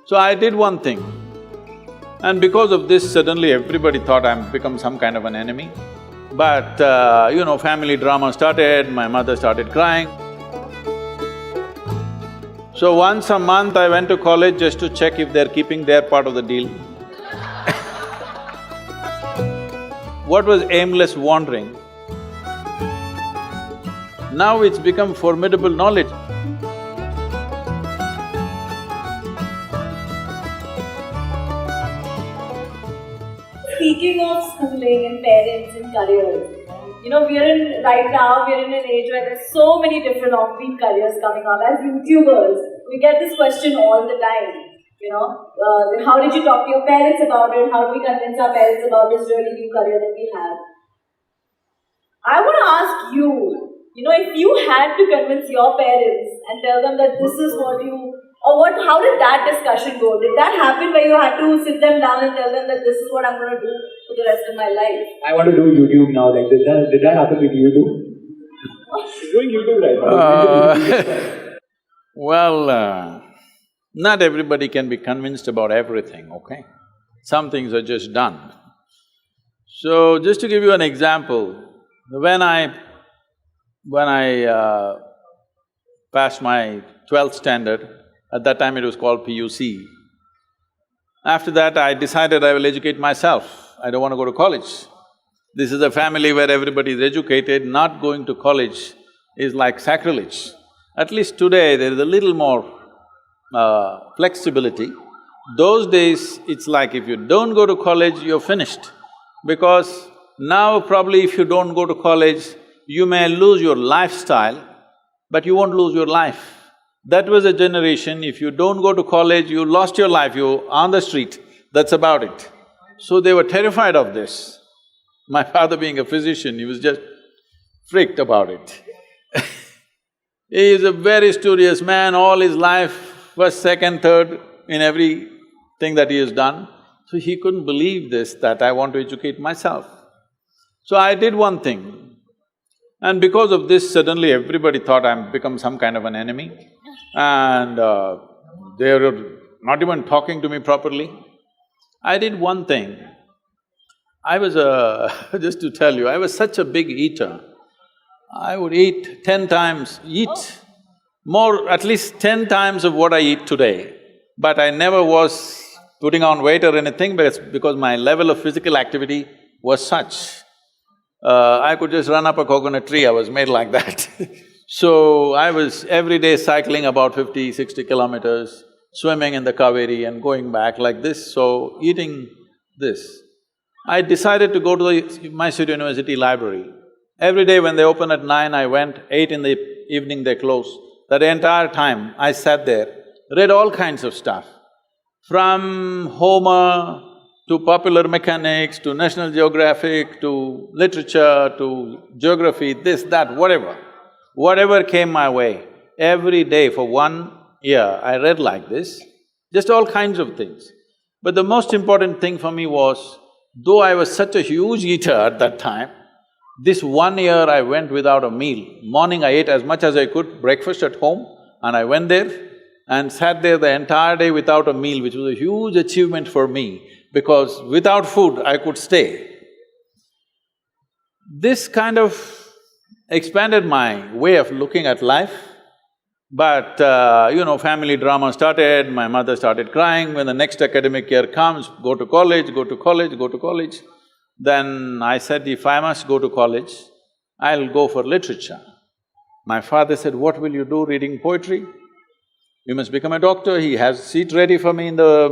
So I did one thing, and because of this, suddenly everybody thought I'm become some kind of an enemy. But, family drama started, my mother started crying. So once a month I went to college just to check if they're keeping their part of the deal. What was aimless wandering, now it's become formidable knowledge. Speaking of schooling and parents and careers, right now we're in an age where there's so many different offbeat careers coming up. As YouTubers, we get this question all the time. How did you talk to your parents about it? How do we convince our parents about this really new career that we have? I want to ask you, if you had to convince your parents and tell them that this is how did that discussion go? Did that happen where you had to sit them down and tell them that this is what I'm going to do for the rest of my life? I want to do YouTube now. Like, did that happen with you too? You're doing YouTube right now. Not everybody can be convinced about everything, okay? Some things are just done. So, just to give you an example, when I passed my 12th standard, at that time it was called PUC. After that, I decided I will educate myself, I don't want to go to college. This is a family where everybody is educated, not going to college is like sacrilege. At least today, there is a little more flexibility. Those days, it's like if you don't go to college, you're finished. Because now probably if you don't go to college, you may lose your lifestyle, but you won't lose your life. That was a generation, if you don't go to college, you lost your life, you're on the street, that's about it. So they were terrified of this. My father being a physician, he was just freaked about it. He is a very studious man, all his life, first, second, third in everything that he has done. So he couldn't believe this, that I want to educate myself. So I did one thing, and because of this, suddenly everybody thought I'm become some kind of an enemy. And they were not even talking to me properly. I did one thing. I was just to tell you, I was such a big eater. I would eat 10 times, at least 10 times of what I eat today. But I never was putting on weight or anything because my level of physical activity was such. I could just run up a coconut tree, I was made like that. So I was every day cycling about 50, 60 kilometers, swimming in the Kaveri and going back like this, so eating this. I decided to go to the Mysore University library. Every day when they open at 9, I went, 8 in the evening they close. That entire time I sat there, read all kinds of stuff. From Homer to popular mechanics, to National Geographic, to literature, to geography, this, that, whatever. Whatever came my way, every day for 1 year I read like this, just all kinds of things. But the most important thing for me was, though I was such a huge eater at that time, this 1 year I went without a meal. Morning I ate as much as I could, breakfast at home, and I went there and sat there the entire day without a meal, which was a huge achievement for me, because without food I could stay. This kind of expanded my way of looking at life, but family drama started, my mother started crying. When the next academic year comes, go to college, go to college, go to college. Then I said, if I must go to college, I'll go for literature. My father said, what will you do reading poetry? You must become a doctor. He has seat ready for me in the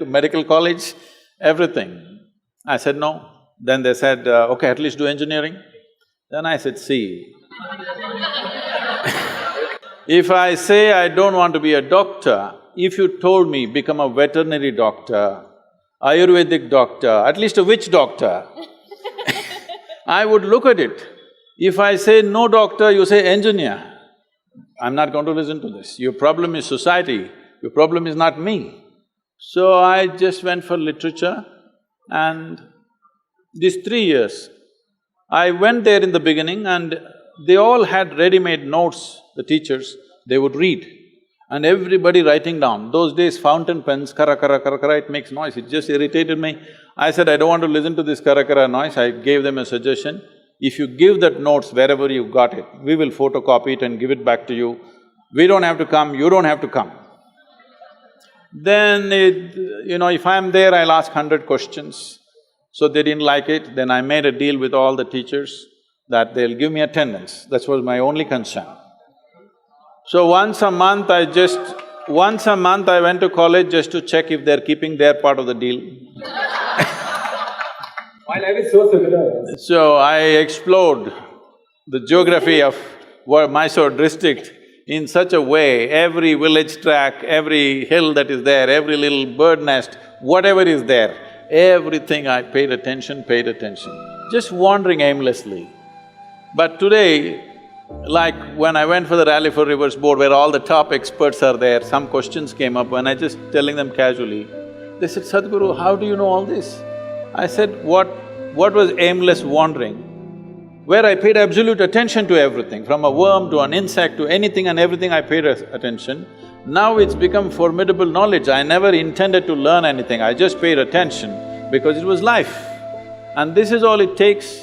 medical college, everything. I said, no. Then they said, okay, at least do engineering. Then I said, see, if I say I don't want to be a doctor, if you told me become a veterinary doctor, Ayurvedic doctor, at least a witch doctor, I would look at it. If I say no doctor, you say engineer, I'm not going to listen to this. Your problem is society, your problem is not me. So I just went for literature, and these 3 years, I went there in the beginning and they all had ready-made notes, the teachers, they would read. and everybody writing down. Those days fountain pens, kara kara kara kara, it makes noise, it just irritated me. I said, I don't want to listen to this kara kara noise. I gave them a suggestion. If you give that notes wherever you got it, we will photocopy it and give it back to you. We don't have to come, you don't have to come. Then if I'm there, I'll ask 100 questions. So they didn't like it, then I made a deal with all the teachers that they'll give me attendance. That was my only concern. So once a month I went to college just to check if they're keeping their part of the deal. My life is so similar. So I explored the geography of Mysore district in such a way, every village track, every hill that is there, every little bird nest, whatever is there, everything I paid attention, just wandering aimlessly. But today, like when I went for the Rally for Rivers board where all the top experts are there, some questions came up and I just telling them casually, they said, Sadhguru, how do you know all this? I said, what was aimless wandering? Where I paid absolute attention to everything, from a worm to an insect to anything and everything I paid attention. Now it's become formidable knowledge. I never intended to learn anything, I just paid attention because it was life. And this is all it takes